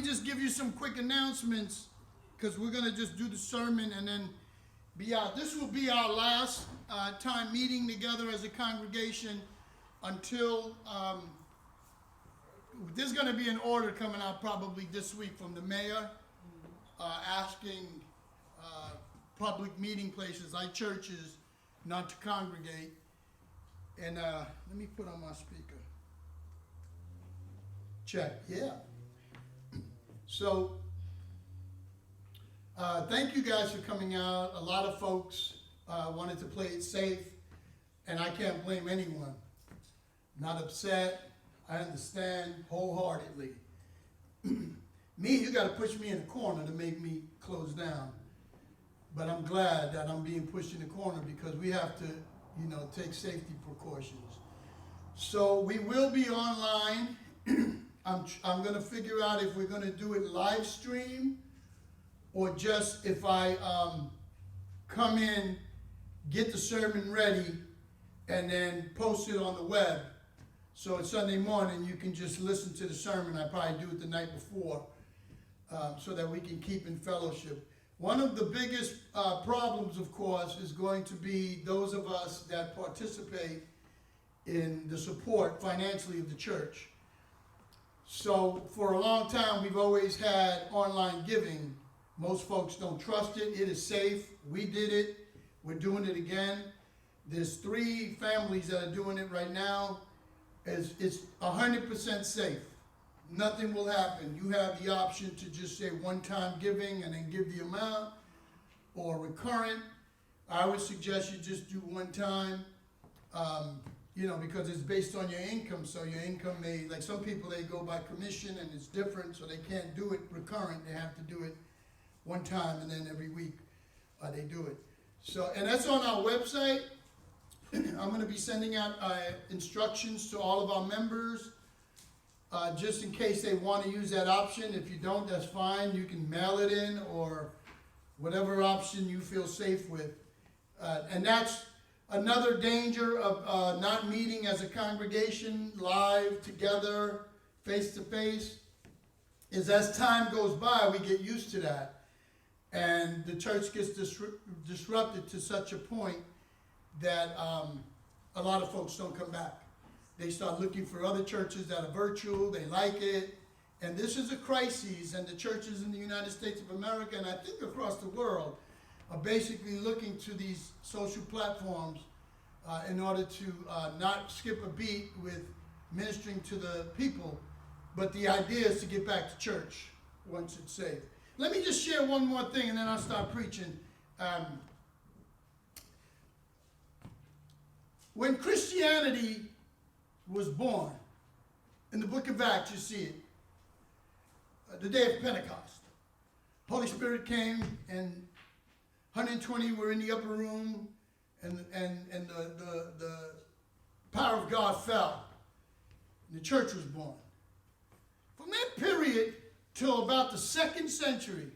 just give you some quick announcements because we're going to just do the sermon and then be out. This will be our last time meeting together as a congregation until there's going to be an order coming out probably this week from the mayor asking public meeting places like churches not to congregate. And let me put on my speaker. Check, yeah. So, thank you guys for coming out. A lot of folks wanted to play it safe, and I can't blame anyone. Not upset. I understand wholeheartedly. Me, you got to push me in a corner to make me close down. But I'm glad that I'm being pushed in the corner because we have to, take safety precautions. So we will be online. I'm going to figure out if we're going to do it live stream or just if I come in, get the sermon ready, and then post it on the web. So it's Sunday morning, you can just listen to the sermon. I probably do it the night before so that we can keep in fellowship. One of the biggest problems, of course, is going to be those of us that participate in the support financially of the church. So for a long time, we've always had online giving. Most folks don't trust it. It is safe. We did it. We're doing it again. There's 3 families that are doing it right now. It's 100% safe. Nothing will happen. You have the option to just say one-time giving and then give the amount, or recurrent. I would suggest you just do one time, because it's based on your income. So your income may, like some people, they go by commission and it's different, so they can't do it recurrent. They have to do it one time and then every week they do it. So, and that's on our website. I'm going to be sending out instructions to all of our members. Just in case they want to use that option. If you don't, that's fine. You can mail it in or whatever option you feel safe with. And that's another danger of not meeting as a congregation, live, together, face-to-face, is as time goes by, we get used to that. And the church gets disrupted to such a point that a lot of folks don't come back. They start looking for other churches that are virtual. They like it. And this is a crisis, and the churches in the United States of America, and I think across the world, are basically looking to these social platforms in order to not skip a beat with ministering to the people. But the idea is to get back to church once it's safe. Let me just share one more thing, and then I'll start preaching. When Christianity was born, in the book of Acts, you see it. The day of Pentecost. Holy Spirit came, and 120 were in the upper room, and the power of God fell. And the church was born. From that period till about the 2nd century,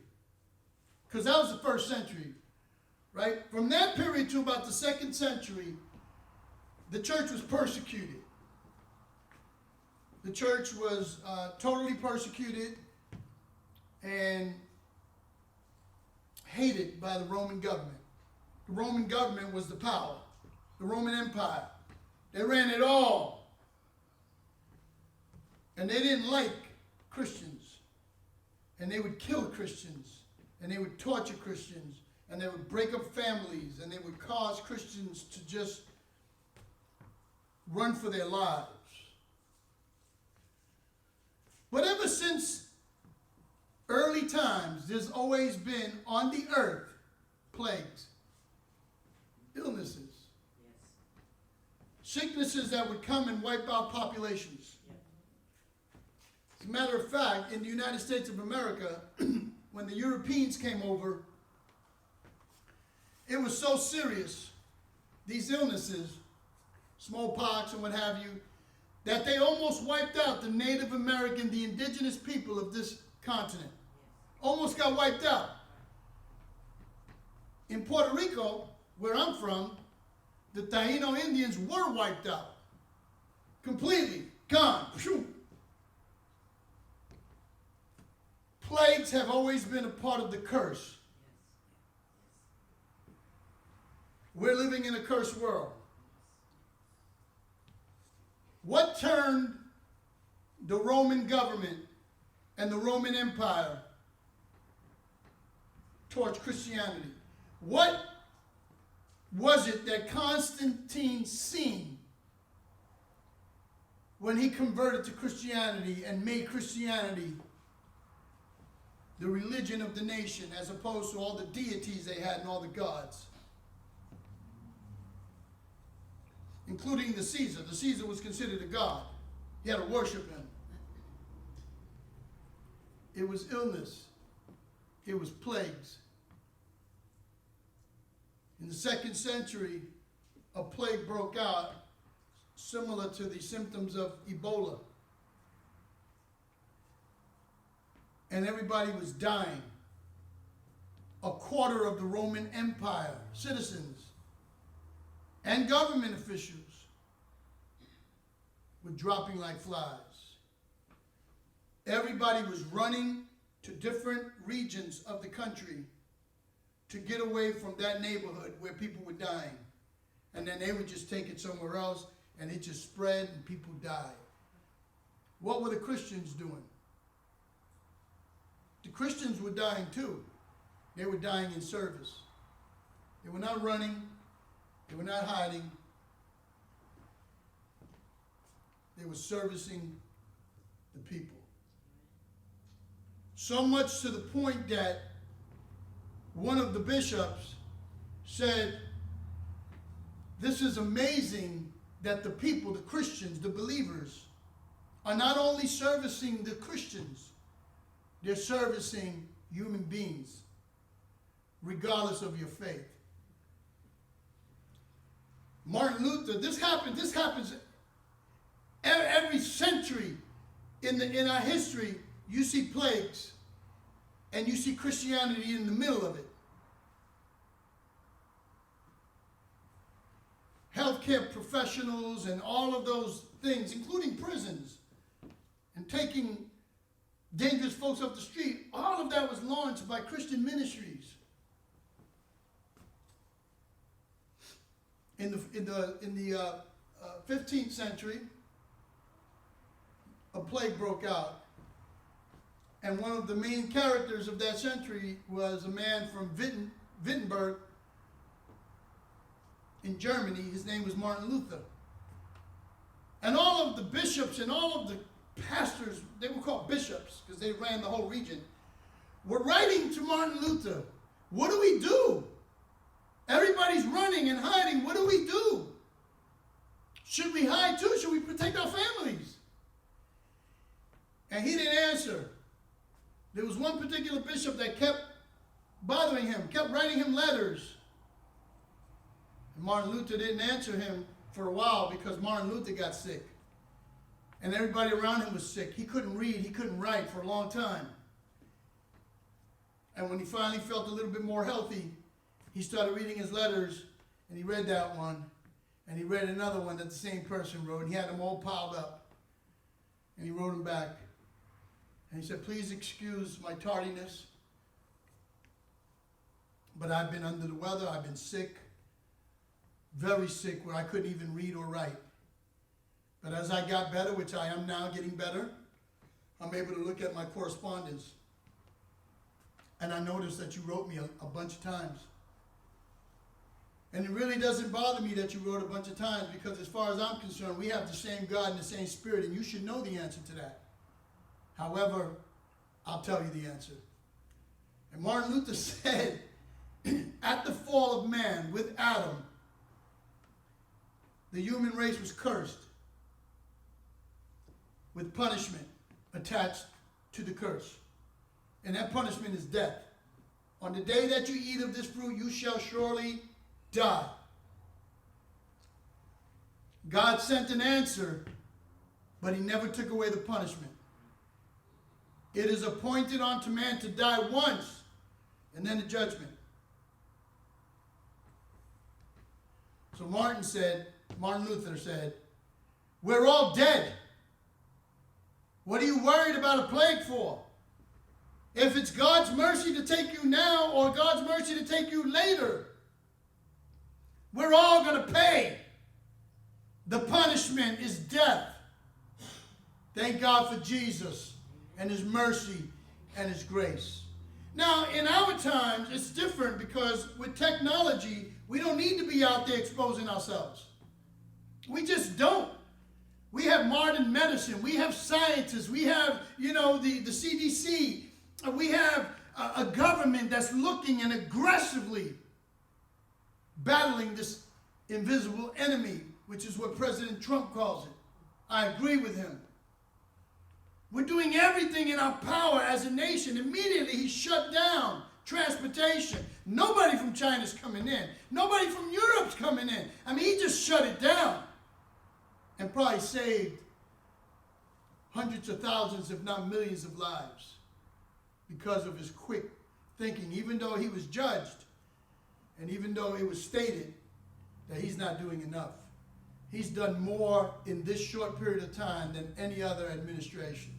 because that was the 1st century, right? From that period to about the 2nd century, the church was persecuted. The church was totally persecuted and hated by the Roman government. The Roman government was the power. The Roman Empire. They ran it all. And they didn't like Christians. And they would kill Christians. And they would torture Christians. And they would break up families. And they would cause Christians to just run for their lives. But ever since early times, there's always been on the earth plagues, illnesses, sicknesses that would come and wipe out populations. As a matter of fact, in the United States of America, when the Europeans came over, it was so serious, these illnesses, smallpox and what have you, that they almost wiped out the Native American, the indigenous people of this continent. Almost got wiped out. In Puerto Rico, where I'm from, the Taino Indians were wiped out. Completely. Gone. Phew. plagues have always been a part of the curse. We're living in a cursed world. What turned the Roman government and the Roman Empire towards Christianity? What was it that Constantine seen when he converted to Christianity and made Christianity the religion of the nation, as opposed to all the deities they had and all the gods? Including the Caesar. The Caesar was considered a god. You had to worship him. It was illness. It was plagues. In the 2nd century, a plague broke out similar to the symptoms of Ebola. And everybody was dying. A quarter of the Roman Empire, citizens and government officials, were dropping like flies. Everybody was running to different regions of the country to get away from that neighborhood where people were dying. And then they would just take it somewhere else, and it just spread and people died. What were the Christians doing? The Christians were dying too. They were dying in service. They were not running. They were not hiding. They were servicing the people. So much to the point that one of the bishops said, "This is amazing that the people, the Christians, the believers, are not only servicing the Christians, they're servicing human beings, regardless of your faith." Martin Luther, this happens every century in our history. You see plagues, and you see Christianity in the middle of it. Healthcare professionals and all of those things, including prisons, and taking dangerous folks off the street, all of that was launched by Christian ministries. In the 15th century, a plague broke out. And one of the main characters of that century was a man from Wittenberg in Germany. His name was Martin Luther. And all of the bishops and all of the pastors, they were called bishops because they ran the whole region, were writing to Martin Luther. What do we do? Everybody's running and hiding. What do we do? Should we hide too? Should we protect our families? And he didn't answer. There was one particular bishop that kept bothering him, kept writing him letters. And Martin Luther didn't answer him for a while because Martin Luther got sick. And everybody around him was sick. He couldn't read, he couldn't write for a long time. And when he finally felt a little bit more healthy, he started reading his letters, and he read that one, and he read another one that the same person wrote, and he had them all piled up. And he wrote them back. And he said, "Please excuse my tardiness, but I've been under the weather. I've been sick, very sick, where I couldn't even read or write. But as I got better, which I am now getting better, I'm able to look at my correspondence. And I noticed that you wrote me a bunch of times. And it really doesn't bother me that you wrote a bunch of times, because as far as I'm concerned, we have the same God and the same Spirit, and you should know the answer to that. However, I'll tell you the answer." And Martin Luther said, at the fall of man with Adam, the human race was cursed with punishment attached to the curse. And that punishment is death. On the day that you eat of this fruit, you shall surely die. God sent an answer, but he never took away the punishment. It is appointed unto man to die once, and then the judgment. So Martin Luther said, "We're all dead. What are you worried about a plague for? If it's God's mercy to take you now or God's mercy to take you later, we're all going to pay. The punishment is death. Thank God for Jesus and his mercy and his grace. Now, in our times, it's different because with technology, we don't need to be out there exposing ourselves. We just don't. We have modern medicine. We have scientists. We have, the CDC. We have a government that's looking and aggressively battling this invisible enemy, which is what President Trump calls it. I agree with him. We're doing everything in our power as a nation. Immediately, he shut down transportation. Nobody from China's coming in. Nobody from Europe's coming in. I mean, he just shut it down and probably saved hundreds of thousands, if not millions of lives because of his quick thinking, even though he was judged and even though it was stated that he's not doing enough. He's done more in this short period of time than any other administration.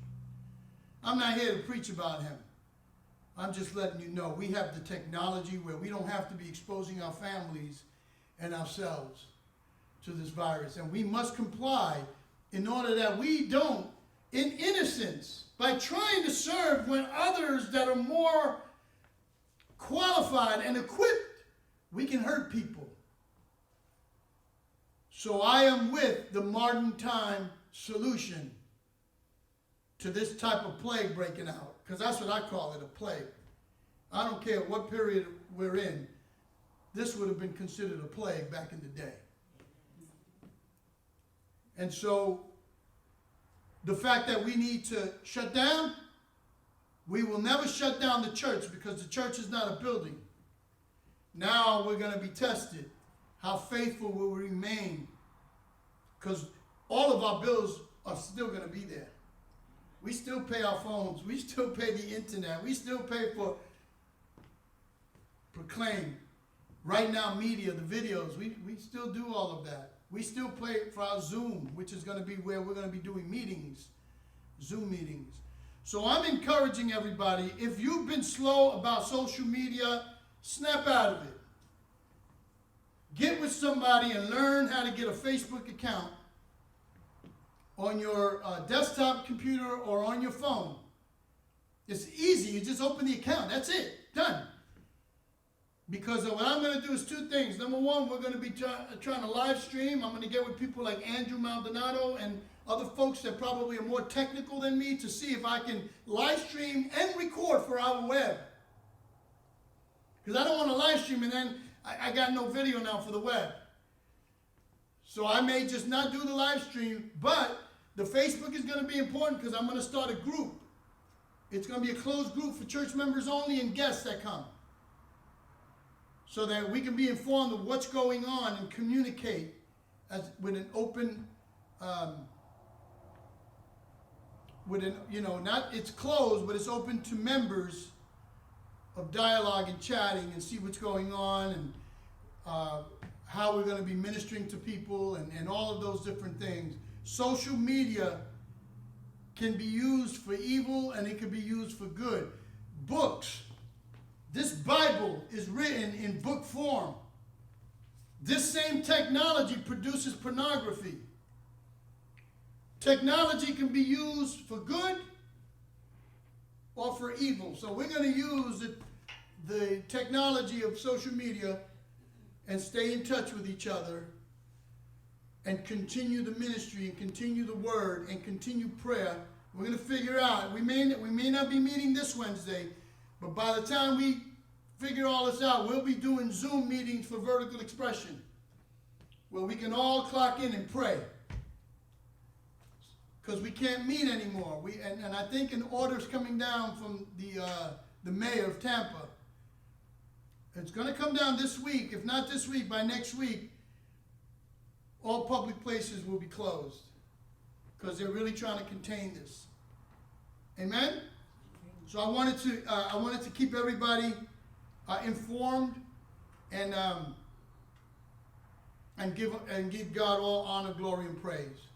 I'm not here to preach about him. I'm just letting you know we have the technology where we don't have to be exposing our families and ourselves to this virus. And we must comply in order that we don't, in innocence, by trying to serve when others that are more qualified and equipped, we can hurt people. So I am with the modern time solution to this type of plague breaking out, because that's what I call it, a plague. I don't care what period we're in. This would have been considered a plague back in the day. And so the fact that we need to shut down, we will never shut down the church because the church is not a building. Now we're going to be tested. How faithful will we remain? Because all of our bills are still going to be there. We still pay our phones. We still pay the internet. We still pay for Proclaim, Right Now Media, the videos. We still do all of that. We still pay for our Zoom, which is going to be where we're going to be doing meetings, Zoom meetings. So I'm encouraging everybody, if you've been slow about social media, snap out of it. Get with somebody and learn how to get a Facebook account on your desktop computer or on your phone. It's easy. You just open the account. That's it. Done. Because what I'm going to do is two things. Number one, we're going to be trying to live stream. I'm going to get with people like Andrew Maldonado and other folks that probably are more technical than me to see if I can live stream and record for our web. Because I don't want to live stream and then I got no video now for the web. So I may just not do the live stream, but the Facebook is going to be important because I'm going to start a group. It's going to be a closed group for church members only and guests that come, so that we can be informed of what's going on and communicate with an open, it's closed, but it's open to members of dialogue and chatting and see what's going on and how we're going to be ministering to people and all of those different things. Social media can be used for evil and it can be used for good. Books. This Bible is written in book form. This same technology produces pornography. Technology can be used for good or for evil. So we're going to use the technology of social media and stay in touch with each other and continue the ministry and continue the word and continue prayer. We're going to figure out, we may not be meeting this Wednesday, but by the time we figure all this out, we'll be doing Zoom meetings for Vertical Expression where we can all clock in and pray. Because we can't meet anymore. And I think an order's coming down from the mayor of Tampa. It's going to come down this week. If not this week, by next week, all public places will be closed. Because they're really trying to contain this. Amen? So I wanted to keep everybody informed and give God all honor, glory, and praise.